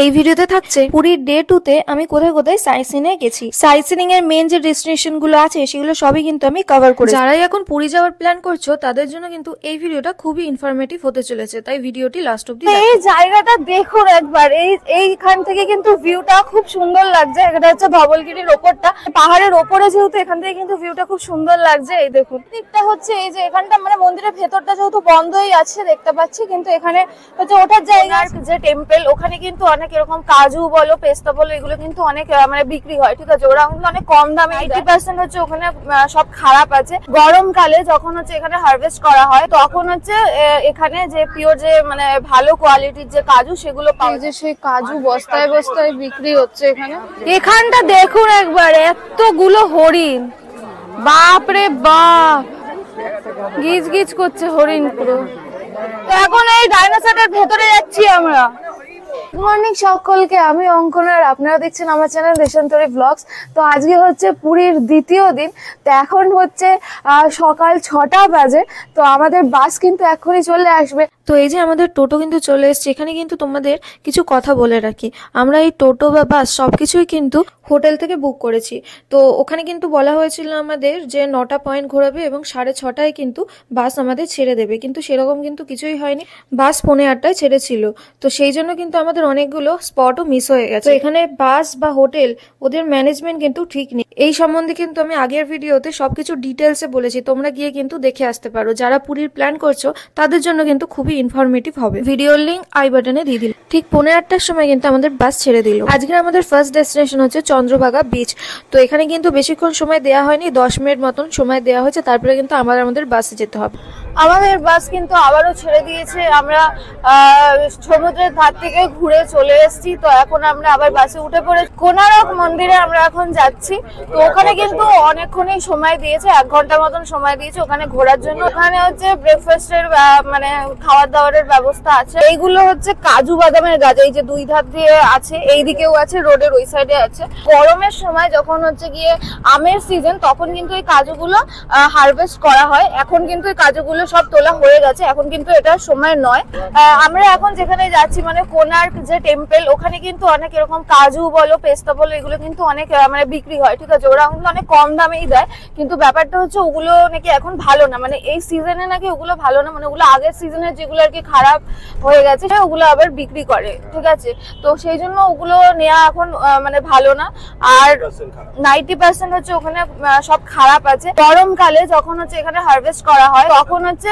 এই ভিডিওতে থাকছে পুরীর ডে 2 তে আমি কোথায় কোথায় সাইট সিনে গেছি। সাইট সিনিং এর মেন যে ডেস্টিনেশন গুলো আছে সেগুলো সবই কিন্তু আমি কভার করেছি। যারাই এখন পুরী যাওয়ার প্ল্যান করছো তাদের জন্য কিন্তু এই ভিডিওটা খুবই ইনফরমেটিভ হতে চলেছে, তাই ভিডিওটি লাস্ট অবধি দেখো। এই জায়গাটা দেখুন একবার, এইখান থেকে কিন্তু ভিউটা খুব সুন্দর লাগছে। এটা হচ্ছে ধবলগিরির ওপরটা, পাহাড়ের ওপরে যেহেতু এখান থেকে কিন্তু ভিউটা খুব সুন্দর লাগছে। এই দেখুন দিকটা হচ্ছে এই যে এখানটা মানে মন্দিরের ভেতরটা যেহেতু বন্ধই আছে দেখতে পাচ্ছি, কিন্তু এখানে হচ্ছে ওঠার জায়গা যে টেম্পল, ওখানে কিন্তু অনেক এরকম কাজু বলো পেস্তা বলো এগুলো কিন্তু অনেক মানে বিক্রি হয়, ঠিক আছে। ওরা কিন্তু অনেক কম দামে 80% হচ্ছে ওখানে সব খারাপ আছে। গরমকালে যখন হচ্ছে এখানে হারভেস্ট করা হয় তখন হচ্ছে এখানে যে পিওর যে মানে ভালো কোয়ালিটির যে কাজু সেগুলো পাওয়া যায়। সেই কাজু বস্তায় বস্তায় বিক্রি হচ্ছে এখানে। এখানটা দেখুন একবার, এতগুলো হরিণ, বাপরে বাপ, গিজ গিজ করছে হরিণ পুরো। তো এখন এই ডাইনোসরের ভেতরে যাচ্ছি আমরা। গুড মর্নিং সকলকে, আমি অঙ্কন আর আপনারা দেখছেন আমার চ্যানেল দেশান্তরী ব্লগস। তো আজকে হচ্ছে পুরীর দ্বিতীয় দিন। তো এখন হচ্ছে সকাল 6টা বাজে। তো আমাদের বাস কিন্তু এখনই চলে আসবে। তো এই যে আমাদের টোটো কিন্তু চলে এসছে। এখানে কিন্তু তোমাদের কিছু কথা বলে রাখি, আমরা এই টোটো বা বাস সবকিছুই কিন্তু হোটেল থেকে বুক করেছি। তো ওখানে কিন্তু বলা হয়েছিল আমাদের যে 9টা পয়েন্ট ঘোরাবে এবং 6:30টায় কিন্তু বাস আমাদের ছেড়ে দেবে, কিন্তু সেরকম কিন্তু কিছুই হয়নি। বাস 8:45টায় ছেড়েছিল। তো সেই জন্য কিন্তু আমাদের অনেকগুলো স্পটও মিস হয়ে গেছে। এখানে বাস বা হোটেল ওদের ম্যানেজমেন্ট কিন্তু ঠিক নেই। এই সম্বন্ধে কিন্তু আমি আগের ভিডিওতে সবকিছু ডিটেলসে বলেছি, তোমরা গিয়ে কিন্তু দেখে আসতে পারো। যারা পুরীর প্ল্যান করছো তাদের জন্য কিন্তু খুবই ইনফরমেটিভ হবে। ভিডিওর লিংক আই বাটনে দিয়ে দিল। ঠিক 8:45টার সময় কিন্তু আমাদের বাস ছেড়ে দিল। আজকে আমাদের ফার্স্ট ডেস্টিনেশন হচ্ছে চন্দ্রভাগা বিচ। তো এখানে কিন্তু বেশিক্ষণ সময় দেওয়া হয়নি, 10 মিনিট মতন সময় দেওয়া হয়েছে, তারপরে কিন্তু আমাদের বাসে যেতে হবে। আমাদের বাস কিন্তু আবারও ছেড়ে দিয়েছে। আমরা সমুদ্রের ধার থেকে ঘুরে চলে এসেছি। তো এখন আমরা আবার বাসে উঠে পড়ে কোনারক মন্দিরে আমরা এখন যাচ্ছি। তো ওখানে কিন্তু অনেকক্ষণই সময় দিয়েছে, 1 ঘন্টা মতন সময় দিয়েছে ওখানে ঘোরার জন্য। ওখানে হচ্ছে ব্রেকফাস্টের মানে খাবার দাবারের ব্যবস্থা আছে। এইগুলো হচ্ছে কাজু বাদামের গাছ, এই যে 2 ধার দিয়ে আছে, এই দিকেও আছে, রোডের ওই সাইডে আছে। গরমের সময় যখন হচ্ছে গিয়ে আমের সিজন তখন কিন্তু এই কাজুগুলো হারভেস্ট করা হয়। এখন কিন্তু এই কাজুগুলো সব তোলা হয়ে গেছে, এখন কিন্তু এটার সময় নয়। আমরা এখন যেখানে যাচ্ছি মানে কোনার্ক যে টেম্পল, ওখানে কিন্তু অনেক এরকম কাজু বলো পেস্তা বলো এগুলো কিন্তু অনেক মানে বিক্রি হয়, ঠিক আছে। ওরা কিন্তু অনেক কম দামেই দেয়, কিন্তু ব্যাপারটা হচ্ছে ওগুলো নাকি এখন ভালো না, মানে এই সিজনে নাকি ওগুলো ভালো না, মানে ওগুলো আগের সিজনের যেগুলো আর কি খারাপ হয়ে গেছে ওগুলো আবার বিক্রি করে, ঠিক আছে। তো সেই জন্য ওগুলো নেওয়া এখন মানে ভালো না। আর 90% হচ্ছে ওখানে সব খারাপ আছে। গরমকালে যখন হচ্ছে এখানে হারভেস্ট করা হয় তখন হচ্ছে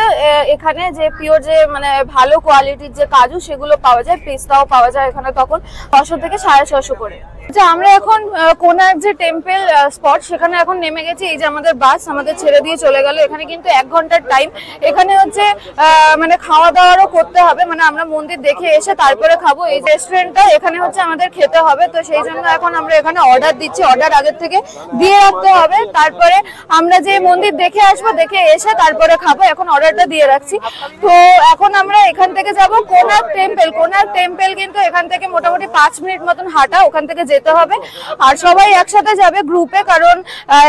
এখানে যে পিওর যে মানে ভালো কোয়ালিটির যে কাজু সেগুলো পাওয়া যায়, পেস্তাও পাওয়া যায় এখানে তখন 600 থেকে 650 করে। আচ্ছা, আমরা এখন কোনার্ক যে টেম্পল স্পট সেখানে এখন নেমে গেছি। এই যে আমাদের বাস আমাদের ছেড়ে দিয়ে চলে গেল। এখানে কিন্তু 1 ঘন্টার টাইম। এখানে হচ্ছে মানে খাওয়া দাওয়ারও করতে হবে, মানে আমরা মন্দির দেখে এসে তারপরে খাবো। এই রেস্টুরেন্টটা এখানে হচ্ছে আমাদের খেতে হবে। তো সেই জন্য এখন আমরা এখানে অর্ডার দিচ্ছি, অর্ডার আগের থেকে দিয়ে রাখতে হবে। তারপরে আমরা যে মন্দির দেখে আসবো, দেখে এসে তারপরে খাবো। এখন অর্ডারটা দিয়ে রাখছি। তো এখন আমরা এখান থেকে যাব কোনার্ক টেম্পল। কোনার্ক টেম্পল কিন্তু এখান থেকে মোটামুটি 5 মিনিট মতন হাঁটা, ওখান থেকে যেতে হবে। আর সবাই একসাথে যাবে গ্রুপে, কারণ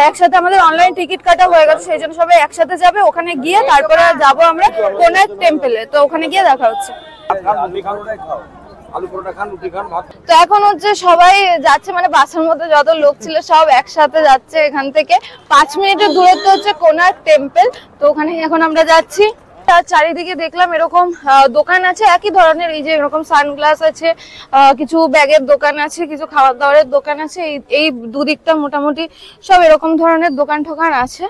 একসাথে আমাদের অনলাইন টিকিট কাটা হয়ে গেছে, সেই জন্য সবাই একসাথে যাবে। ওখানে গিয়ে তারপরে যাব আমরা কোনার্ক টেম্পলে। তো ওখানে গিয়ে দেখা হচ্ছে। তো এখন হচ্ছে সবাই যাচ্ছে, মানে বাসের মধ্যে যত লোক ছিল সব একসাথে যাচ্ছে। এখান থেকে 5 মিনিটের দূরত্ব হচ্ছে কোনার্ক টেম্পল। তো ওখানে এখন আমরা যাচ্ছি। তার চারিদিকে দেখলাম এরকম দোকান আছে একই ধরনের, এই যে এরকম সানগ্লাস আছে, কিছু ব্যাগের দোকান আছে, কিছু খাবার দাবারের দোকান আছে। এই দুদিকটা মোটামুটি সব এরকম ধরনের দোকান ঠোকান আছে।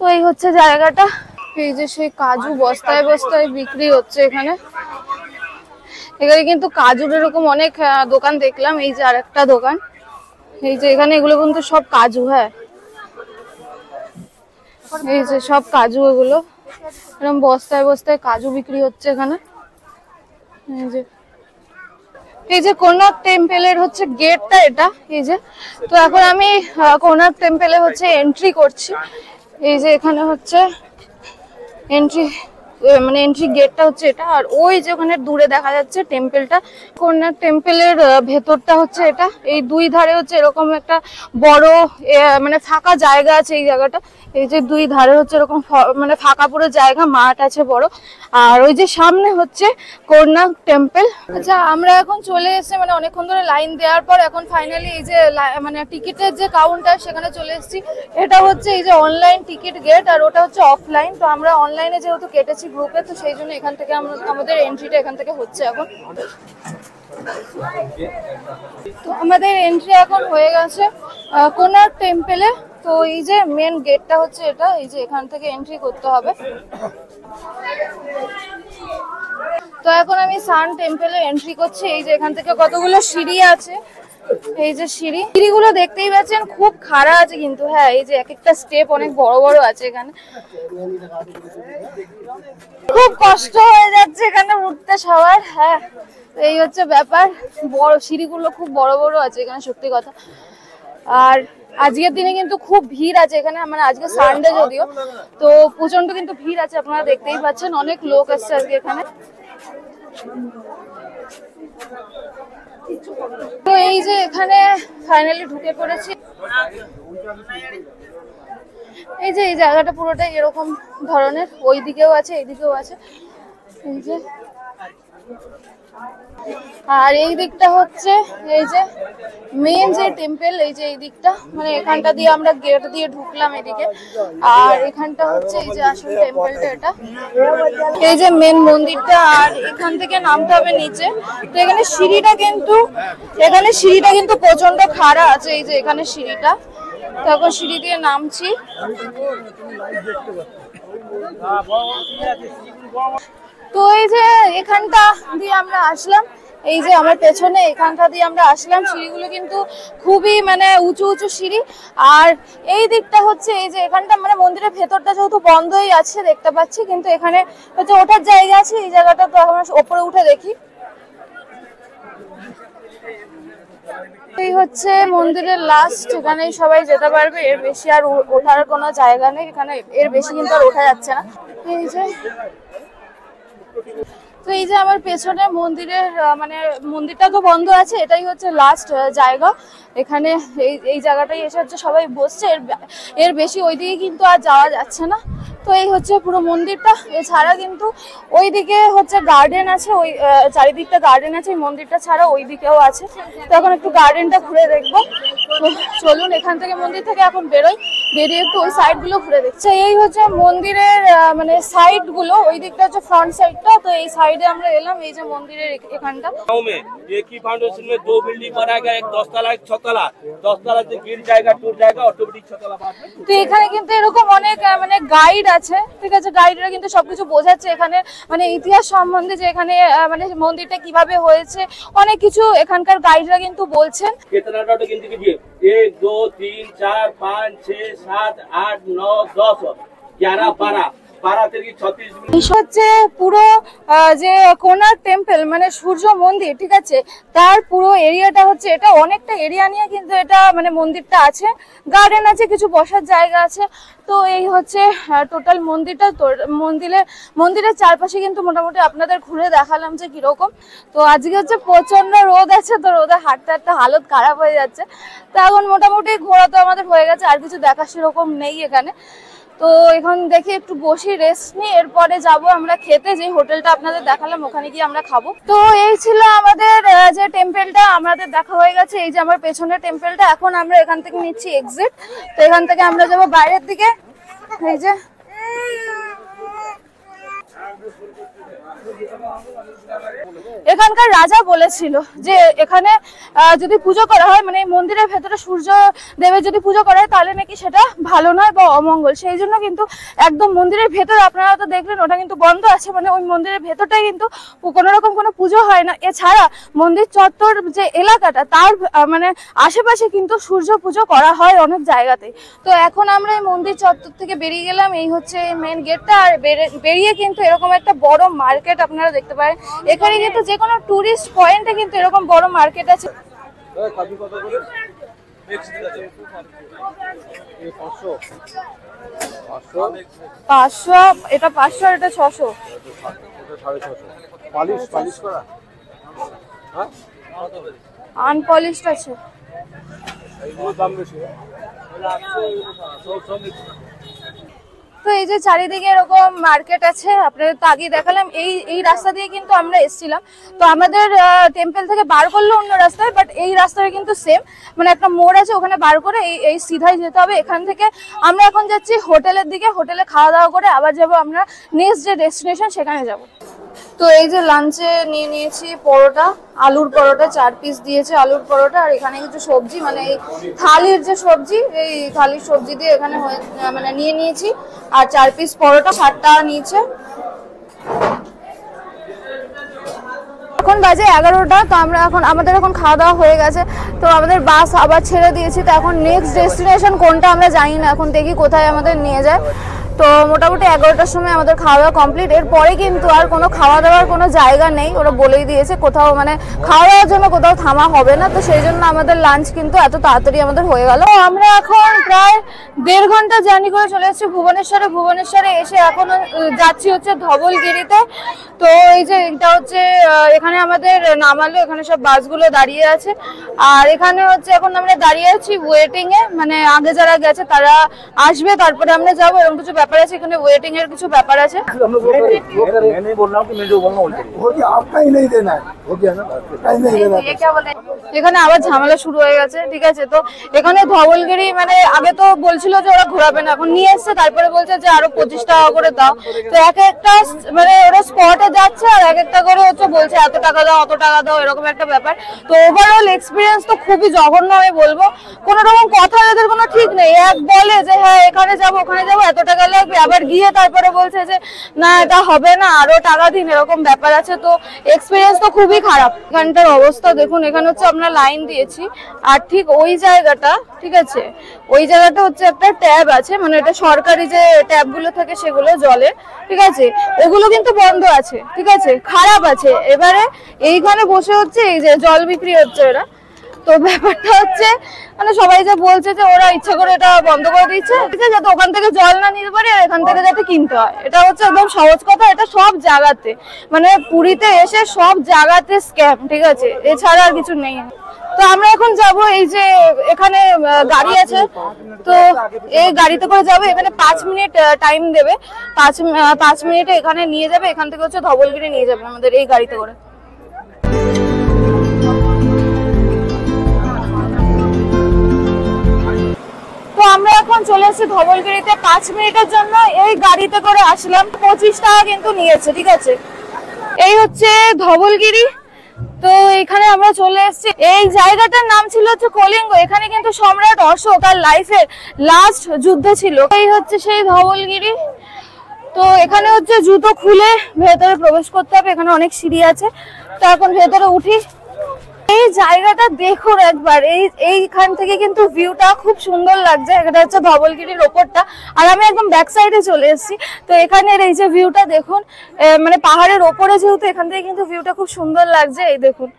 তো এই হচ্ছে জায়গাটা। এই যে সেই কাজু বস্তায় বস্তায় বিক্রি হচ্ছে এখানে। এখানে কিন্তু কাজুর এরকম অনেক দোকান দেখলাম। এই যে আরেকটা দোকান, এই যে এখানে এগুলো কিন্তু সব কাজু। হ্যাঁ, এই যে সব কাজু, এগুলো এরকম বস্তায় বস্তায় কাজু বিক্রি হচ্ছে এখানে। এই যে কোনার্ক টেম্পলের হচ্ছে গেটটা এটা, এই যে। তো এখন আমি কোনার্ক টেম্পলে হচ্ছে এন্ট্রি করছি। এই যে এখানে হচ্ছে এন্ট্রি, মানে এন্ট্রি গেটটা হচ্ছে এটা। আর ওই যে ওখানে দূরে দেখা যাচ্ছে টেম্পলটা, কোনার্ক টেম্পলের ভেতরটা হচ্ছে এটা। এই 2 ধারে হচ্ছে এরকম একটা বড় মানে ফাঁকা জায়গা আছে। এই জায়গাটা এই যে দুই ধারে হচ্ছে এরকম মানে ফাঁকা পুরো জায়গা, মাঠ আছে বড়। আর ওই যে সামনে হচ্ছে কোনার্ক টেম্পল। আচ্ছা, আমরা এখন চলে এসেছি, মানে অনেকক্ষণ ধরে লাইন দেওয়ার পর এখন ফাইনালি এই যে মানে টিকিটের যে কাউন্টার সেখানে চলে এসেছি। এটা হচ্ছে এই যে অনলাইন টিকিট গেট, আর ওটা হচ্ছে অফলাইন। তো আমরা অনলাইনে যেহেতু কেটেছি গ্রুপে, তো সেই জন্য এখান থেকে আমাদের এন্ট্রিটা এখান থেকে হচ্ছে এখন। তো আমাদের এন্ট্রি এখন হয়ে গেছে কোনার্ক টেম্পলে। তো এই যে মেন গেটটা হচ্ছে এটা, এই যে এখান থেকে এন্ট্রি করতে হবে। তো এখন আমি সান টেম্পলে এন্ট্রি করছি। এই যে এখান থেকে কতগুলো সিঁড়ি আছে, এই যে সিঁড়িগুলো দেখতেই পাচ্ছেন, খুব খাড়া আছে কিন্তু। হ্যাঁ, এই যে এক একটা স্টেপ অনেক বড় বড় আছে এখানে, খুব কষ্ট হয়ে যাচ্ছে এখানে উঠতে সবার। হ্যাঁ, এই হচ্ছে ব্যাপার, বড় সিঁড়িগুলো খুব বড় বড় আছে এখানে, সত্যি কথা। আর আজকের দিনে কিন্তু খুব ভিড় আছে এখানে, মানে আজকে সানডে যদিও, তো প্রচন্ড কিন্তু ভিড় আছে, আপনারা দেখতেই পাচ্ছেন, অনেক লোক আসছে আজকে এখানে। তো এই যে এখানে ফাইনালি ঢুকে পড়েছি। এই যে এই জায়গাটা পুরোটাই এরকম ধরনের, ওই দিকেও আছে এইদিকেও আছে, এই যে। আর এই দিকটা হচ্ছে এই যে মেন যে টেম্পল, এই যে এই দিকটা, মানে এখানটা দিয়ে আমরা গেট দিয়ে ঢুকলাম এদিকে। আর এখানটা হচ্ছে এই যে আসল টেম্পলটা, এটা এই যে মেন মন্দিরটা। আর এখান থেকে নামতে হবে নিচে। তো এখানে সিঁড়িটা কিন্তু প্রচন্ড খাড়া আছে, এই যে এখানে সিঁড়িটা। তো এখন সিঁড়ি দিয়ে নামছি। তো এই যে এখানটা দিয়ে আমরা আসলাম, এই যে আমার পেছনে এখানটা দিয়ে আমরা আসলাম। সিঁড়িগুলো কিন্তু খুবই মানে উঁচু উঁচু সিঁড়ি। আর এই দিকটা হচ্ছে এই যে এখানটা, মানে মন্দিরের ভেতরটা যেহেতু বন্ধই আছে দেখতে পাচ্ছি, কিন্তু এখানে হচ্ছে ওঠার জায়গা আছে। এই জায়গাটা তো আমরা ওপরে উঠে দেখি। এই হচ্ছে মন্দিরের লাস্ট, এখানেই সবাই যেতে পারবে, এর বেশি আর ওঠার কোনো জায়গা নেই এখানে, এর বেশি কিন্তু আর ওঠা যাচ্ছে না। এই যে, তো এই যে আমার পেছনে মন্দিরের মানে মন্দিরটা তো বন্ধ আছে, এটাই হচ্ছে লাস্ট জায়গা। এখানে এই জায়গাটাই এসে হচ্ছে সবাই বসছে, এর বেশি ওইদিকে কিন্তু আর যাওয়া যাচ্ছে না। তো এই হচ্ছে পুরো মন্দিরটা। এছাড়া কিন্তু ওইদিকে হচ্ছে গার্ডেন আছে, ওই চারিদিকটা গার্ডেন আছে, এই মন্দিরটা ছাড়া ওই দিকেও আছে। তো এখন একটু গার্ডেনটা ঘুরে দেখবো। তো চলুন এখান থেকে, মন্দির থেকে এখন বেরোই, বেরিয়ে একটু ওই সাইড গুলো ঘুরে দেখছি। এই হচ্ছে মন্দিরের মানে সাইড গুলো, ওই দিকটা হচ্ছে ফ্রন্ট সাইডটা। তো এই সাইডে আমরা এলাম, এই যে মন্দিরের এখানটা। एक ही फाउंडेशन में 2 बिल्डिंग बनाएगा, एक 10 तला एक 6 तला। 10 तला से गिर जाएगा, टूट जाएगा, ऑटोमेटिक 6 तला बात है। তো এখানে কিন্তু এরকম অনেক মানে গাইড আছে, ঠিক আছে, গাইডরা কিন্তু সবকিছু বোঝাচ্ছে এখানে, মানে ইতিহাস সম্বন্ধে, যে এখানে মানে মন্দিরটা কিভাবে হয়েছে, অনেক কিছু এখানকার গাইডরা কিন্তু বলছেন। कितना डॉट गिनती कीजिए, 1 2 3 4 5 6 7 8 9 10 11 12 হচ্ছে পুরো যে কোনার্ক টেম্পল মানে সূর্য মন্দির, ঠিক আছে, তার পুরো এরিয়াটা হচ্ছে এটা, অনেকটা এরিয়া নিয়ে কিন্তু এটা মানে মন্দিরটা আছে, গার্ডেন আছে, কিছু বসার জায়গা আছে। তো এই হচ্ছে টোটাল মন্দিরটা। তো মন্দিরের চারপাশে কিন্তু মোটামুটি আপনাদের ঘুরে দেখালাম যে কিরকম। তো আজকে হচ্ছে প্রচন্ড রোদ আছে, তো রোদে হাঁটতে হাঁটতে হালত খারাপ হয়ে যাচ্ছে। তো এখন মোটামুটি ঘোরা তো আমাদের হয়ে গেছে, আর কিছু দেখা সেরকম নেই এখানে। তো এখন দেখি একটু বসি, রেস্ট নিই, এরপরে যাব আমরা খেতে, যে হোটেলটা আপনাদের দেখালাম ওখানে গিয়ে আমরা খাবো। তো এই ছিল আমাদের যে টেম্পলটা, আমাদের দেখা হয়ে গেছে। এই যে আমার পেছনের টেম্পলটা। এখন আমরা এখান থেকে নিচ্ছি এক্সিট। তো এখান থেকে আমরা যাবো বাইরের দিকে। এই যে এখানকার রাজা বলেছিল যে এখানে যদি পুজো করা হয়, মানে মন্দিরের ভেতরে সূর্য দেবের যদি পুজো করা হয়, তাহলে নাকি সেটা ভালো নয় বা অমঙ্গল। সেই জন্য কিন্তু একদম মন্দিরের ভেতরে, আপনারা তো দেখলেন ওটা কিন্তু বন্ধ আছে, মানে ওই মন্দিরের ভেতরটাই কিন্তু কোনো রকম কোনো পুজো হয় না। এছাড়া মন্দির চত্বর যে এলাকাটা, তার মানে আশেপাশে কিন্তু সূর্য পুজো করা হয় অনেক জায়গাতেই। তো এখন আমরা এই মন্দির চত্বর থেকে বেরিয়ে গেলাম, এই হচ্ছে মেন গেটটা। আর বেরিয়ে কিন্তু এরকম একটা বড় মার্কেট আপনারা দেখতে পারেন। এখানে কিন্তু যে কোনো টুরিস্ট পয়েন্টে কিন্তু এরকম বড় মার্কেট আছে। 500, এটা 500, আর এটা 600। আনপলিশড আছে। তো এই যে চারিদিকে এরকম মার্কেট আছে, আপনাদের তো আগেই দেখালাম। এই রাস্তা দিয়ে কিন্তু আমরা এসেছিলাম। তো আমাদের টেম্পল থেকে বার করলো অন্য রাস্তায়, বাট এই রাস্তাটা কিন্তু সেম, মানে একটা মোড় আছে, ওখানে বার করে এই সিধাই যেতে হবে। এখান থেকে আমরা এখন যাচ্ছি হোটেলের দিকে, হোটেলে খাওয়া দাওয়া করে আবার যাব আমরা নেক্সট যে ডেস্টিনেশন সেখানে যাব। তো এই যে লাঞ্চে নিয়ে নিয়েছি পরোটা, আলুর পরোটা 4 পিস দিয়েছে আলুর পরোটা, আর এখানে কিছু সবজি, মানে এই থালির যে সবজি, এই থালির সবজি দিয়ে এখানে মানে নিয়ে নিয়েছি, আর 4 পিস পরোটা 60 টাকা নিয়েছে। এখন বাজে 11টা। তো আমরা এখন আমাদের এখন খাওয়া দাওয়া হয়ে গেছে, তো আমাদের বাস আবার ছেড়ে দিয়েছি। তো এখন নেক্সট ডেস্টিনেশন কোনটা আমরা জানি না, এখন দেখি কোথায় আমাদের নিয়ে যায়। তো মোটামুটি 11টার সময় আমাদের খাওয়া দাওয়া কমপ্লিট। এরপরে কিন্তু আর কোনো খাওয়া দাওয়ার কোনো জায়গা নেই, ওরা বলেই দিয়েছে কোথাও মানে খাওয়া দাওয়ার জন্য কোথাও থামা হবে না। তো সেই জন্য আমাদের লাঞ্চ কিন্তু এত তাড়াতাড়ি আমাদের হয়ে গেল। আমরা এখন প্রায় 1.5 ঘন্টা জার্নি করে চলে এসেছি ভুবনেশ্বরে এসে এখন যাচ্ছি হচ্ছে ধবলগিরিতে। তো এই যে এটা হচ্ছে এখানে আমাদের নামালো, এখানে সব বাসগুলো দাঁড়িয়ে আছে, আর এখানে হচ্ছে এখন আমরা দাঁড়িয়ে আছি ওয়েটিং এ, মানে আগে যারা গেছে তারা আসবে, তারপরে আমরা যাবো, এরকম কিছু ব্যাপার আছে। এখানে ওয়েটিং এর কিছু ব্যাপার আছে। এখানে আবার ঝামেলা শুরু হয়ে গেছে, ঠিক আছে। তো এখানে ধবলগিরি মানে আগে তো বলছিল যে ওরা ঘোরাবে না, এখন নিয়ে এসছে, তারপরে বলছে যে আরো 25 টাকা করে দাও। তো এক একটা মানে ওরা স্পটে যাচ্ছে আর এক একটা করে হচ্ছে বলছে এত টাকা দাও অত টাকা দাও, এরকম একটা ব্যাপার। তো ওভারঅল এক্সপিরিয়েন্স তো খুবই জঘন্য আমি বলবো। কোনো রকম কথা এদের কোনো ঠিক নেই, এক বলে যে হ্যাঁ এখানে যাবো ওখানে যাবো এত টাকা লাগবে, আবার গিয়ে তারপরে বলছে যে না এটা হবে না আরো টাকা দিন, এরকম ব্যাপার আছে। তো এক্সপিরিয়েন্স তো খুবই খারাপ। এখানটার অবস্থা দেখুন, এখানে হচ্ছে আমরা লাইন দিয়েছি, আর ঠিক ওই জায়গাটা, ঠিক আছে, ওই জায়গাটা হচ্ছে একটা ট্যাব আছে, মানে এটা সরকারি যে ট্যাব গুলো থাকে সেগুলো জলের, ঠিক আছে, ওগুলো কিন্তু বন্ধ আছে, ঠিক আছে, খারাপ আছে। এবারে এইখানে বসে হচ্ছে এই যে জল বিক্রি হচ্ছে এরা। তো ব্যাপারটা হচ্ছে মানে সবাই যে বলছে যে ওরা ইচ্ছা করে এটা বন্ধ করে দিচ্ছে, ঠিক আছে, যাতে ওখান থেকে জল না নিতে পারে আর এখান থেকে যাতে কিনতে হয়। এটা হচ্ছে একদম সহজ কথা, এটা সব জায়গাতে মানে পুরীতে এসে সব জায়গাতে স্ক্যাম, ঠিক আছে, এছাড়া আর কিছু নেই। তো আমরা এখন যাব, এই যে এখানে গাড়ি আছে, তো এই গাড়িতে করে যাবো। এখানে 5 মিনিট টাইম দেবে, 5 মিনিটে এখানে নিয়ে যাবে, এখান থেকে হচ্ছে ধবলগিরি নিয়ে যাবে আমাদের এই গাড়িতে করে। তো আমরা এখন চলে এসেছি ধবলগিরিতে, 5 মিনিটের জন্য এই গাড়িতে করে আসলাম। 25 টাকা কিন্তু নিয়েছে, ঠিক আছে। এই হচ্ছে ধবলগিরি। তো এখানে আমরা চলে এসেছি, এই জায়গাটার নাম ছিল হচ্ছে কলিঙ্গ। এখানে কিন্তু সম্রাট অশোক তার লাইফের লাস্ট যুদ্ধ ছিল। এই হচ্ছে সেই ধবলগিরি। তো এখানে হচ্ছে জুতো খুলে ভেতরে প্রবেশ করতে হবে, এখানে অনেক সিঁড়ি আছে। তো এখন ভেতরে উঠি। এই জায়গাটা দেখুন একবার, এইখান থেকে কিন্তু ভিউটা খুব সুন্দর লাগছে। এটা হচ্ছে ধবলগিরির ওপরটা, আর আমি একদম ব্যাক সাইডে চলে এসেছি। তো এখানের এই যে ভিউটা দেখুন, মানে পাহাড়ের ওপরে যেহেতু, এখান থেকে কিন্তু ভিউটা খুব সুন্দর লাগছে। এই দেখুন,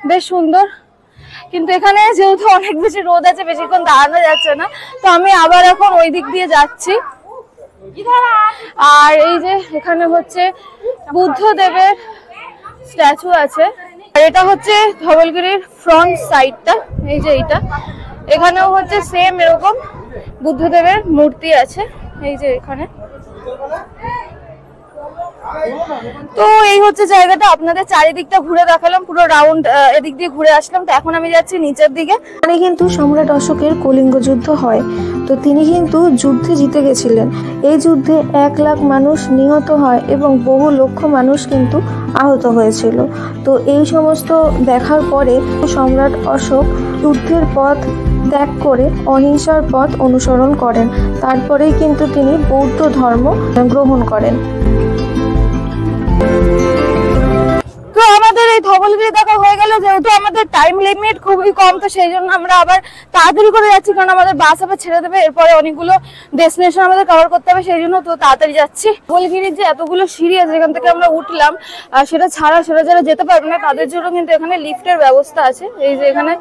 বেশ সুন্দর। কিন্তু এখানে যেহেতু অনেক বেশি রোদ আছে, বেশিক্ষণ দাঁড়ানো যাচ্ছে না, তো আমি আবার এখন ওই দিক দিয়ে যাচ্ছি। আর এই যে এখানে হচ্ছে বুদ্ধদেবের স্ট্যাচু আছে, আর এটা হচ্ছে ধবলগিরির ফ্রন্ট সাইডটা। এই যে এইটা, এখানেও হচ্ছে সেম এরকম বুদ্ধদেবের মূর্তি আছে, এই যে এখানে। তো এই হচ্ছে জায়গাটা, আপনাদের চারিদিকটা ঘুরে দেখালাম, পুরো রাউন্ড এদিক দিয়ে ঘুরে আসলাম। তো এখন আমি যাচ্ছি নিচের দিকে। মানে কিন্তু সম্রাট অশোকের কলিঙ্গ যুদ্ধ হয়, তো তিনি কিন্তু যুদ্ধে জিতে গেছিলেন। এই যুদ্ধে 1 লাখ মানুষ নিহত হয় এবং বহু লক্ষ মানুষ কিন্তু আহত হয়েছিল। তো এই সমস্ত দেখার পরে সম্রাট অশোক যুদ্ধের পথ ত্যাগ করে অহিংসার পথ অনুসরণ করেন। তারপরেই কিন্তু তিনি বৌদ্ধ ধর্ম গ্রহণ করেন। তো আমাদের এই ধবলগিরি দেখা হয়ে গেল। যেহেতু আমাদের টাইম লিমিট খুবই কম, তো সেই জন্য আমরা আবার তাড়াতাড়ি করে যাচ্ছি, কারণ আমাদের বাস আবার ছেড়ে দেবে, এরপরে অনেকগুলো ডেস্টিনেশন আমাদের কভার করতে হবে, সেই জন্য তো তাড়াতাড়ি যাচ্ছি। ধবলগিরির যে এতগুলো সিঁড়ি আছে যেখান থেকে আমরা উঠলাম, সেটা যারা যেতে পারবে না তাদের জন্য কিন্তু এখানে লিফটের ব্যবস্থা আছে। এই যে এখানে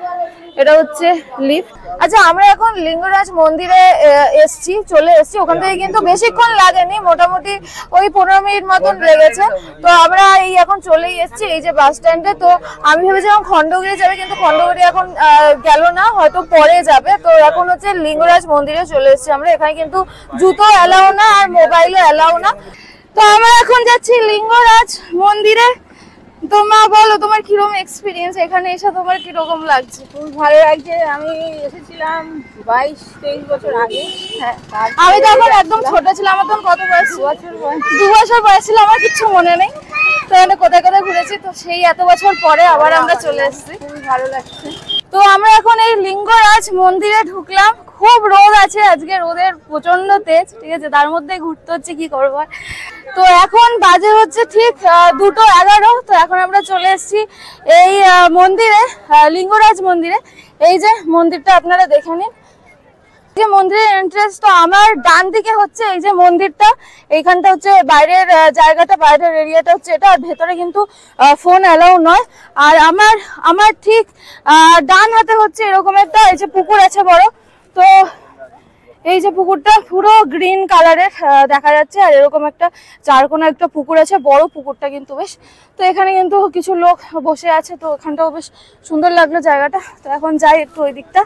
এটা হচ্ছে লিফট। আচ্ছা, আমরা এখন লিঙ্গরাজ মন্দিরে চলে এসছি। ওখান থেকে কিন্তু বেশিক্ষণ লাগেনি, মোটামুটি ওই 15 মিনিট মতন লেগেছে। তো আমরা এই এখন চলেই এসছি এই যে বাস স্ট্যান্ডে। তো আমি ভেবেছিলাম খণ্ডগিরি যাবে, কিন্তু খণ্ডগিরি এখন গেল না, হয়তো পরে যাবে। তো এখন হচ্ছে লিঙ্গরাজ মন্দিরে চলে এসছি আমরা। এখানে কিন্তু জুতো অ্যালাউ না আর মোবাইলও অ্যালাউ না। তো আমরা এখন যাচ্ছি লিঙ্গরাজ মন্দিরে। তোমরা বলো তোমার কিরকম এক্সপিরিয়েন্স, এখানে এসে তোমার কিরকম লাগছে? খুব ভালো লাগছে। আমি এসেছিলাম 22-23 বছর আগে। হ্যাঁ, আমি তখন একদম ছোট ছিলাম। আমার তখন কত বয়স? 2 বছর বয়স ছিল, আমার কিচ্ছু মনে নেই। তো এখানে কোথায় কোথায় ঘুরেছি। তো সেই এত বছর পরে আবার আমরা চলে এসেছি, খুব ভালো লাগছে। তো আমরা এখন এই লিঙ্গরাজ মন্দিরে ঢুকলাম। খুব রোদ আছে আজকে, রোদের প্রচন্ড তেজ, ঠিক আছে, তার মধ্যে ঘুরতে হচ্ছে, কি করবো। তো এখন বাজে হচ্ছে ঠিক 2:11। তো এখন আমরা চলে এসেছি এই মন্দিরে, লিঙ্গরাজ মন্দিরে। এই যে মন্দিরটা আপনারা দেখে নিন, যে মন্দিরের এন্ট্রেন্স। তো আমার ডান দিকে হচ্ছে এই যে মন্দিরটা, এইখানটা হচ্ছে বাইরের জায়গাটা, বাইরের এরিয়াটা হচ্ছে এটা। আর ভেতরে কিন্তু ফোন অ্যালাউ নয়। আর আমার ঠিক ডান হাতে হচ্ছে এরকম একটা এই যে পুকুর আছে বড়। তো এই যে পুকুরটা পুরো গ্রিন কালারের দেখা যাচ্ছে। আর এরকম একটা চারকোনা একটা পুকুর আছে, বড় পুকুরটা কিন্তু বেশ। তো এখানে কিন্তু কিছু লোক বসে আছে। তো এখানটাও বেশ সুন্দর লাগলো জায়গাটা। তো এখন যাই একটু ওই দিকটা।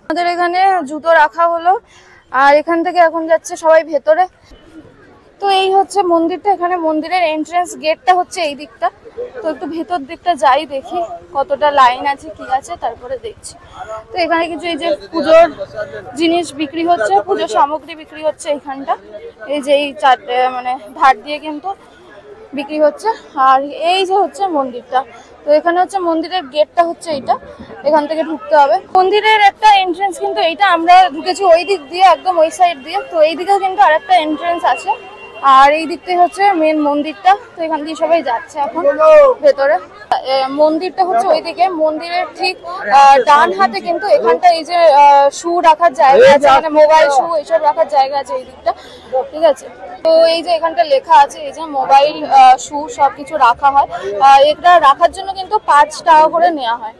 আমাদের এখানে জুতো রাখা হলো, আর এখান থেকে এখন যাচ্ছে সবাই ভেতরে। তো এই হচ্ছে মন্দিরটা। এখানে মন্দিরের এন্ট্রেন্স গেটটা হচ্ছে এই দিকটা। তো একটু ভেতর দিকটা যাই, দেখি কতটা লাইন আছে কি আছে, তারপরে দেখছি। তো এখানে কিছু এই যে পুজোর জিনিস বিক্রি হচ্ছে, পুজোর সামগ্রী বিক্রি হচ্ছে এইখানটা। এই যে এই চারটে মানে ধার দিয়ে কিন্তু বিক্রি হচ্ছে। আর এই যে হচ্ছে মন্দিরটা। তো এখানে হচ্ছে মন্দিরের গেটটা হচ্ছে এইটা, এখান থেকে ঢুকতে হবে। মন্দিরের একটা এন্ট্রেন্স কিন্তু এইটা, আমরা ঢুকেছি ওই দিক দিয়ে, একদম ওই সাইড দিয়ে। তো এই দিকেও কিন্তু আরেকটা এন্ট্রেন্স আছে, আর এই দিকটাই হচ্ছে মেন মন্দিরটা। তো এখান দিয়ে সবাই যাচ্ছে এখন ভেতরে। মন্দিরটা হচ্ছে ওইদিকে, মন্দিরের ঠিক ডান হাতে কিন্তু এখানটা এই যে শু রাখার জায়গা আছে, মানে মোবাইল শু এইসব রাখার জায়গা আছে এই দিকটা, ঠিক আছে। তো এই যে এখানটা লেখা আছে এই যে মোবাইল শু সবকিছু রাখা হয়। এটা রাখার জন্য কিন্তু 5 টাকা করে নেওয়া হয়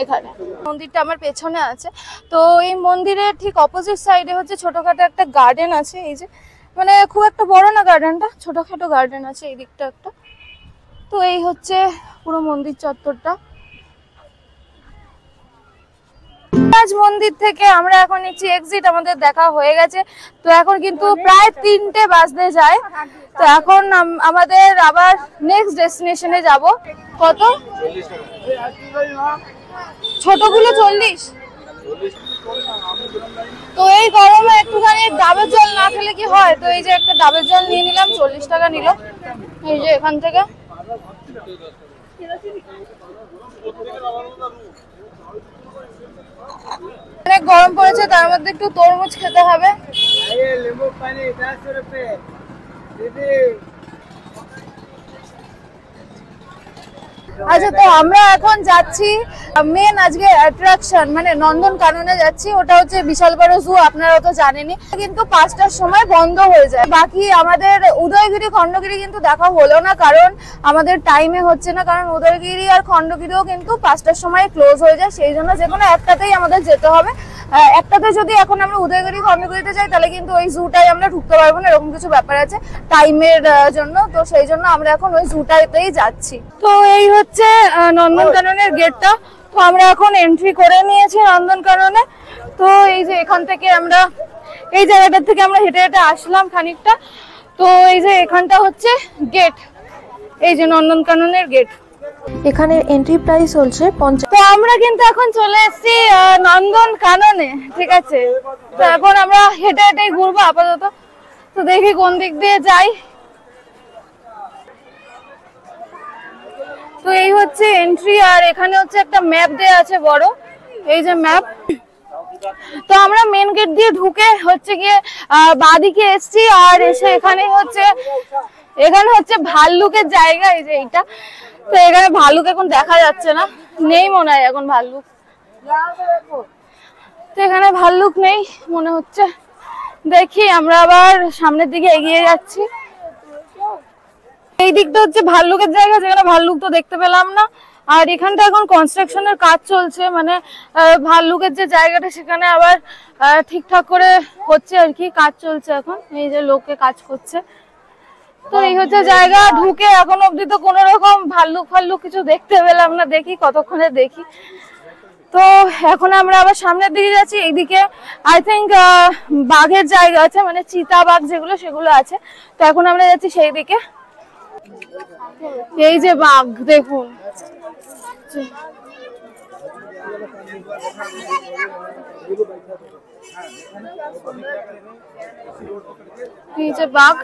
এখানে। মন্দিরটা আমার পেছনে আছে। তো এই মন্দিরের ঠিক অপোজিট সাইডে হচ্ছে ছোটখাটো একটা গার্ডেন আছে। এই যে মানে খুব একটা বড় না গার্ডেনটা, ছোটখাটো গার্ডেন আছে এই দিকটা একটা। তো এই হচ্ছে পুরো মন্দির চত্বরটা। মন্দির থেকে আমরা এখন নিচ্ছি এক্সিট, আমাদের দেখা হয়ে গেছে। তো এখন কিন্তু প্রায় 3টে বাজতে যায়। তো এখন আমাদের আবার নেক্সট ডেস্টিনেশনে যাব। কত? ছোটগুলো 40। তো এই গরমে একটুখানি ডাবের জল না খেলে কি হয়। তো এই যে একটা ডাবের জল নিয়ে নিলাম, 40 টাকা নিল এই যে এখান থেকে। অনেক গরম পড়েছে, তার মধ্যে একটু তরমুজ খেতে হবে। আচ্ছা, তো আমরা এখন যাচ্ছি মেন আজকে অ্যাট্রাকশন মানে নন্দন কাননে যাচ্ছি। ওটা হচ্ছে বিশাল বড় জু, আপনারা তো জানেনই। কিন্তু 5টার সময় বন্ধ হয়ে যায়। বাকি আমাদের উদয়গিরি খণ্ডগিরি কিন্তু দেখা হলো না, কারণ আমাদের টাইমে হচ্ছে না। কারণ উদয়গিরি আর খণ্ডগিরিও কিন্তু 5টার সময় ক্লোজ হয়ে যায়। সেই জন্য যে কোনো একটাতেই আমাদের যেতে হবে। একটাতে যদি এখন আমরা উদয়গিরি খণ্ডগিরিতে যাই তাহলে কিন্তু ওই জুটাই আমরা ঢুকতে পারবো না, এরকম কিছু ব্যাপার আছে টাইমের জন্য। তো সেই জন্য আমরা এখন ওই জুটাতেই যাচ্ছি। তো এই হচ্ছে নন্দনকাননের গেটটা। তো আমরা এখন এন্ট্রি করে নিয়েছি নন্দনকাননে। তো এই যে এখান থেকে আমরা এই জায়গাটার থেকে আমরা হেঁটে হেঁটে আসলাম খানিকটা। তো এই যে এখানটা হচ্ছে গেট, এই যে নন্দনকাননের গেট। এখানে এন্ট্রি প্রাইস হচ্ছে 50। তো আমরা কিন্তু এখন চলে এসেছি নন্দনকাননে, ঠিক আছে। তো এখন আমরা হেঁটে হেঁটেই ঘুরবো আপাতত। তো দেখি কোন দিক দিয়ে যাই। তো এই হচ্ছে এন্ট্রি, আর এখানে হচ্ছে একটা ম্যাপ দেয়া আছে বড়, এই যে ম্যাপ। তো আমরা মেন গেট দিয়ে ঢুকে হচ্ছে গিয়ে বাঁদিকে এসছি। আর এসে এখানে হচ্ছে ভাল্লুকের জায়গা, এই যে এইটা। তো এখানে ভাল্লুক এখন দেখা যাচ্ছে না, নেই মনে হয় এখন ভাল্লুক। তো এখানে ভাল্লুক নেই মনে হচ্ছে। দেখি আমরা আবার সামনের দিকে এগিয়ে যাচ্ছি। এই দিকটা হচ্ছে ভাল্লুকের জায়গা, যেখানে ভাল্লুক তো দেখতে পেলাম না। আর এখানটা এখন কনস্ট্রাকশনের কাজ চলছে, মানে ভাল্লুকের যে জায়গাটা সেখানে আবার ঠিকঠাক করে হচ্ছে আর কি, কাজ চলছে এখন, এই যে লোকে কাজ করছে। তো এই হচ্ছে জায়গা, ঢুকে এখন অব্দি তো কোনো রকম ভাল্লুক কিছু দেখতে পেলাম না, দেখি কতক্ষণে দেখি। তো এখন আমরা আবার সামনের দিকে যাচ্ছি, এইদিকে আই থিঙ্ক বাঘের জায়গা আছে, মানে চিতা বাঘ যেগুলো সেগুলো আছে। তো এখন আমরা যাচ্ছি সেই দিকে। এই যে বাঘ দেখুন, এই যে বাঘ,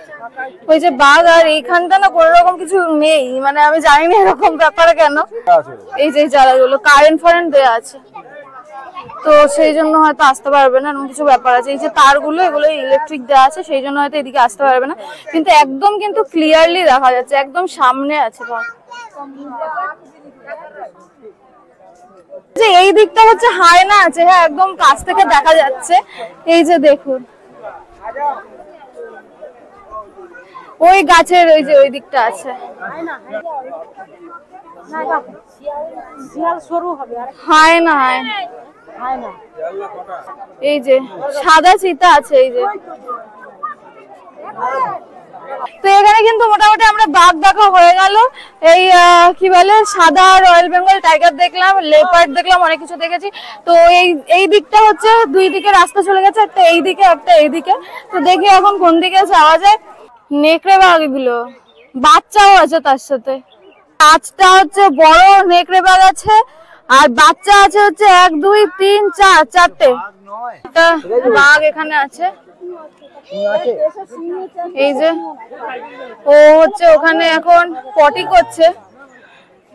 ওই যে বাঘ। আর এইখানটা না কোনো রকম কিছু নেই, মানে আমি জানি না এরকম ব্যাপারে কেন। এই যে জায়গাগুলো কারেন্ট ফারেন্ট দেওয়া আছে, তো সেই জন্য হয়তো আসতে পারবে না, এরকম কিছু ব্যাপার আছে। এই যে তারগুলো, এগুলো ইলেকট্রিক দেওয়া আছে, সেই জন্য হয়তো এদিকে আসতে পারবে না। কিন্তু একদম কিন্তু ক্লিয়ারলি দেখা যাচ্ছে, একদম সামনে আছে বাঘ। যে এই দিকটা হচ্ছে হায়না আছে, হ্যাঁ একদম কাছ থেকে দেখা যাচ্ছে। এই যে দেখুন ওই গাছের ওই যে ওই দিকটা আছে হায়না। এই যে সাদা চিতা আছে, এই যে। তো এখানে কিন্তু মোটামুটি আমরা বাঘ দেখা হয়ে গেল। এই কি বলে সাদা রয়্যাল বেঙ্গল টাইগার দেখলাম, লেপার্ড দেখলাম, অনেক কিছু দেখেছি। তো এই দিকটা হচ্ছে দুই দিকে রাস্তা চলে গেছে, একটা এই দিকে একটা এইদিকে। তো দেখি এখন কোন দিকে যাওয়া যায়। নেকড়ে বাঘ এগুলো, বাচ্চাও আছে তার সাথে। পাঁচটা হচ্ছে বড় নেকড়ে বাঘ আছে, আর বাচ্চা আছে হচ্ছে 1 2 3 4 চারটে বাঘ এখানে আছে। এই যে ও হচ্ছে ওখানে এখন পটি করছে,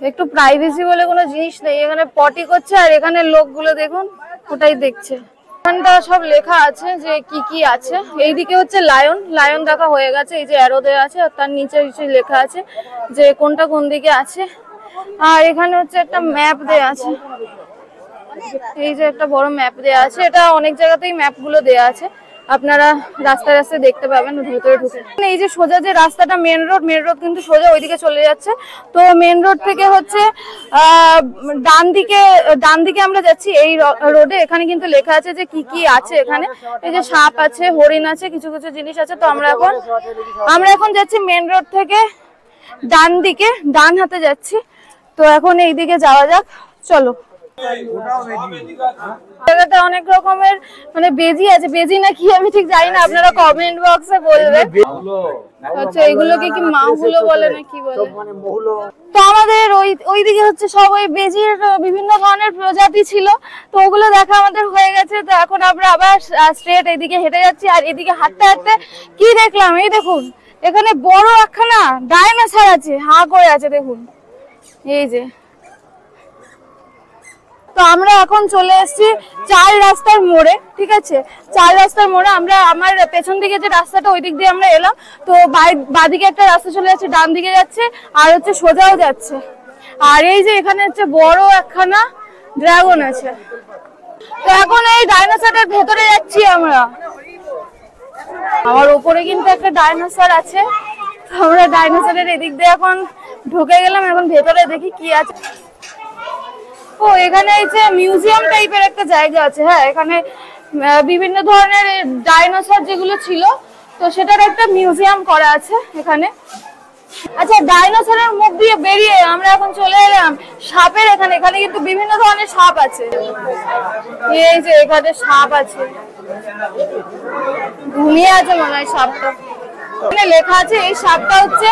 একটু প্রাইভেসি বলে কোনো জিনিস নেই, এখানে পটি করছে। আর এখানে লোকগুলো দেখুন ওটাই দেখছে। এখানটা সব লেখা আছে যে কি কি আছে। এইদিকে হচ্ছে লায়ন দেখা হয়ে গেছে, এই যে অ্যারো দেওয়া আছে, আর তার নিচে লেখা আছে যে কোনটা কোন দিকে আছে। আর এখানে হচ্ছে একটা ম্যাপ দেওয়া আছে, এই যে একটা বড় ম্যাপ দেওয়া আছে। এটা অনেক জায়গাতেই ম্যাপ গুলো দেওয়া আছে, আপনারা রাস্তায় রাস্তায় দেখতে পাবেন ভেতরে ঢুকে। এই যে সোজা যে রাস্তাটা মেন রোড কিন্তু সোজা ওইদিকে চলে যাচ্ছে। তো মেন রোড থেকে হচ্ছে ডান দিকে আমরা যাচ্ছি এই রোডে। এখানে কিন্তু লেখা আছে যে কি কি আছে এখানে, এই যে সাপ আছে, হরিণ আছে, কিছু কিছু জিনিস আছে। তো আমরা এখন যাচ্ছি মেন রোড থেকে ডান দিকে, ডান হাতে যাচ্ছি। তো এখন এই দিকে যাওয়া যাক, চলো। জায়গাটা অনেক রকমের মানে বেজি আছে, বেজি না কি আমি ঠিক জানি না, আপনারা কমেন্ট বক্সে বলবেন। আচ্ছা এগুলোকে কি মাহুলো বলে না কি বলে? তো আমাদের ওইদিকে হচ্ছে সব ওই বেজির বিভিন্ন ধরনের প্রজাতি ছিল, তো ওগুলো দেখা আমাদের হয়ে গেছে। তো এখন আমরা আবার স্ট্রেট এইদিকে হেঁটে যাচ্ছি। আর এদিকে হাঁটতে হাঁটতে কি দেখলাম, এই দেখুন এখানে বড় একখানা ডাইনোসর আছে, হা করে আছে দেখুন, এই যে। তো আমরা এখন চলে এসেছি 4 রাস্তার মোড়ে, ঠিক আছে? 4 রাস্তার মোড়ে আমার পেছন দিকে যে রাস্তাটা ওই দিক দিয়ে আমরা এলাম। তো বাদিকে একটা রাস্তা চলে যাচ্ছে, ডান দিকে যাচ্ছে, আর হচ্ছে সোজাও যাচ্ছে। আর এই যে এখানে হচ্ছে বড় একখানা ড্রাগন আছে। তো এখন এই ডাইনোসরটার ভেতরে যাচ্ছি আমরা। আমার উপরে কিন্তু একটা ডাইনোসর আছে, আমরা ডাইনোসরের এদিক দিয়ে এখন ঢুকে গেলাম। এখন ভেতরে দেখি কি আছে। ও এখানে এই যে মিউজিয়াম টাইপের একটা জায়গা আছে, হ্যাঁ এখানে বিভিন্ন ধরনের ডাইনোসর যেগুলো ছিল, তো সেটার একটা মিউজিয়াম করা আছে এখানে। আচ্ছা ডাইনোসরের মুখ দিয়ে বেরিয়ে আমরা এখন চলে এলাম সাপের এখানে। এখানে কিন্তু বিভিন্ন ধরনের সাপ আছে, এই যে এখানে সাপ আছে, ঘুমিয়ে আছে মনে হয় সাপটা। এখানে লেখা আছে এই সাপটা হচ্ছে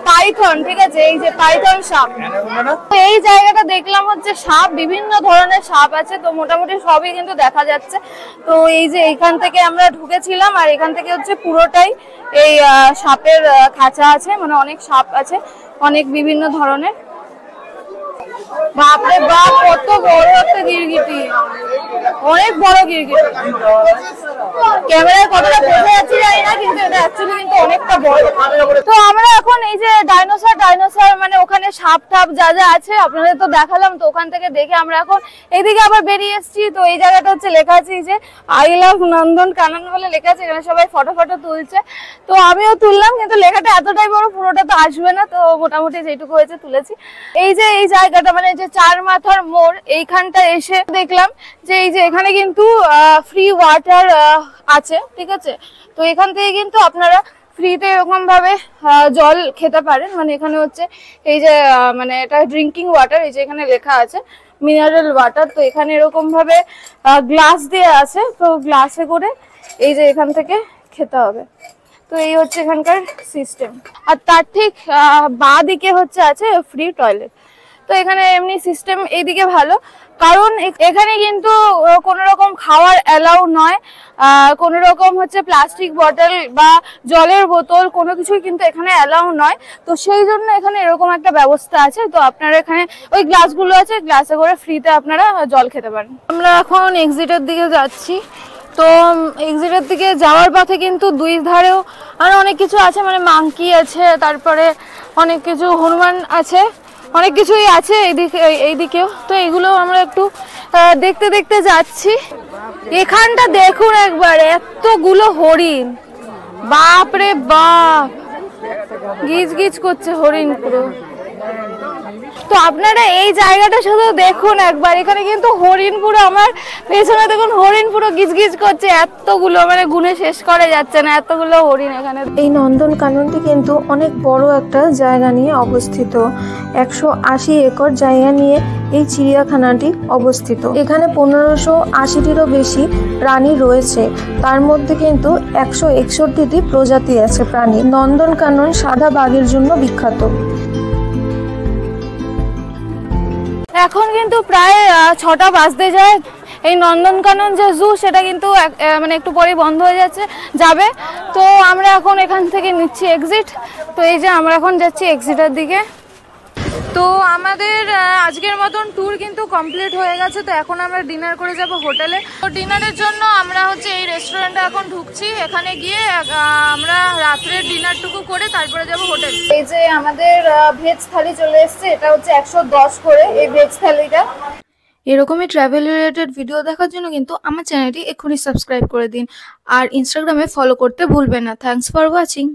পাইথন, ঠিক আছে? এই যে পাইথন সাপ। এই জায়গাটা দেখলাম হচ্ছে সাপ, বিভিন্ন ধরনের সাপ আছে, তো মোটামুটি সবই কিন্তু দেখা যাচ্ছে। তো এই যে এখান থেকে আমরা ঢুকেছিলাম, আর এখান থেকে হচ্ছে পুরোটাই এই সাপের খাঁচা আছে, মানে অনেক সাপ আছে, অনেক বিভিন্ন ধরনের। বাপরে বাপ, কত বড় একটা গিরগিটি, অনেক বড় গিরগিটি। ক্যামেরায় কতটা বোঝা যাচ্ছে জানি না, কিন্তু এটা অ্যাকচুয়ালি কিন্তু অনেকটা বড়। তো আমরা এখন এই যে ডাইনোসর মানে ওখানে সাপ টাপ যা যা আছে আপনাদের তো দেখালাম, তো ওখান থেকে দেখে আমরা এখন এইদিকে আবার বেরিয়ে এসেছি। তো এই জায়গাটা হচ্ছে লেখা আছে যে আই লাভ নন্দন কানন বলে লেখা আছে, এখানে সবাই ফটো তুলছে। তো আমিও তুললাম, কিন্তু লেখাটা এতটাই বড় পুরোটা তো আসবে না, তো মোটামুটি যেটুকু হয়েছে তুলেছি। এই যে এই জায়গাটা মানে যে চার মাথার মোড়, এইখানটা এসে দেখলাম যে এই যে এখানে কিন্তু ফ্রি ওয়াটার আছে, ঠিক আছে। তো এখান থেকে কিন্তু আপনারা ফ্রিতে এরকম ভাবে জল খেতে পারেন। মানে এখানে হচ্ছে এই যে মানে এটা ড্রিঙ্কিং ওয়াটার, এই যে এখানে লেখা আছে মিনারেল ওয়াটার। তো এখানে এরকম ভাবে গ্লাস দিয়ে আছে, তো গ্লাসে করে এই যে এখান থেকে খেতে হবে। তো এই হচ্ছে এখানকার সিস্টেম। আর তার ঠিক বাঁ দিকে হচ্ছে আছে ফ্রি টয়লেট। তো এখানে এমনি সিস্টেম এইদিকে ভালো, কারণ এখানে কিন্তু কোনো রকম খাওয়ার অ্যালাউ নয়, কোনো রকম হচ্ছে প্লাস্টিক বটল বা জলের বোতল কোনো কিছুই কিন্তু এখানে অ্যালাউ নয়। তো সেই জন্য এখানে এরকম একটা ব্যবস্থা আছে। তো আপনারা এখানে ওই গ্লাসগুলো আছে, গ্লাসে করে ফ্রিতে আপনারা জল খেতে পারেন। আমরা এখন এক্সিটের দিকে যাচ্ছি। তো এক্সিটের দিকে যাওয়ার পথে কিন্তু দুই ধারেও আরো অনেক কিছু আছে, মানে মাংকি আছে, তারপরে অনেক কিছু হনুমান আছে, অনেক কিছুই আছে এইদিকেও। তো এগুলো আমরা একটু দেখতে দেখতে যাচ্ছি। এখানটা দেখুন একবার, এতগুলো হরিণ, বাপরে বাপ, গিজ গিজ করছে হরিণ পুরো। তো আপনারা এই জায়গাটা শুধু দেখুন একবার, এখানে কিন্তু হরিণ পুরো, আমার পেছনে দেখুন হরিণ পুরো গিজ গিজ করছে, এতগুলো মানে গুনে শেষ করা যাচ্ছে না, এতগুলো হরিণ এখানে। এই নন্দনকাননটি কিন্তু অনেক বড় একটা জায়গা নিয়ে অবস্থিত। 180 একর জায়গা নিয়ে এই চিড়িয়াখানাটি অবস্থিত। এখানে 1580টিরও বেশি প্রাণী রয়েছে, তার মধ্যে কিন্তু 161টি প্রজাতি আছে প্রাণী। নন্দনকানন সাদা বাঘের জন্য বিখ্যাত। এখন কিন্তু প্রায় 6টা বাজতে যায়। এই নন্দনকানন যে জু সেটা কিন্তু মানে একটু পরেই বন্ধ হয়ে যাবে। তো আমরা এখন এখান থেকে নিচ্ছি এক্সিট। তো এই যে আমরা এখন যাচ্ছি এক্সিটের দিকে। তো আমাদের আজকের মতন ট্যুর কিন্তু কমপ্লিট হয়ে গেছে। তো এখন আমরা ডিনার করে যাব হোটেলে। তো ডিনারের জন্য আমরা হচ্ছে এই রেস্টুরেন্টে এখন ঢুকছি। এখানে গিয়ে আমরা রাত্রের ডিনারটুকু করে তারপরে যাব হোটেল। এই যে আমাদের ভেজ থালি চলে এসছে, এটা হচ্ছে 110 করে এই ভেজ থালিটা। এরকমই ট্রাভেল রিলেটেড ভিডিও দেখার জন্য কিন্তু আমার চ্যানেলটি এক্ষুনি সাবস্ক্রাইব করে দিন, আর ইনস্টাগ্রামে ফলো করতে ভুলবেন না। Thanks for watching.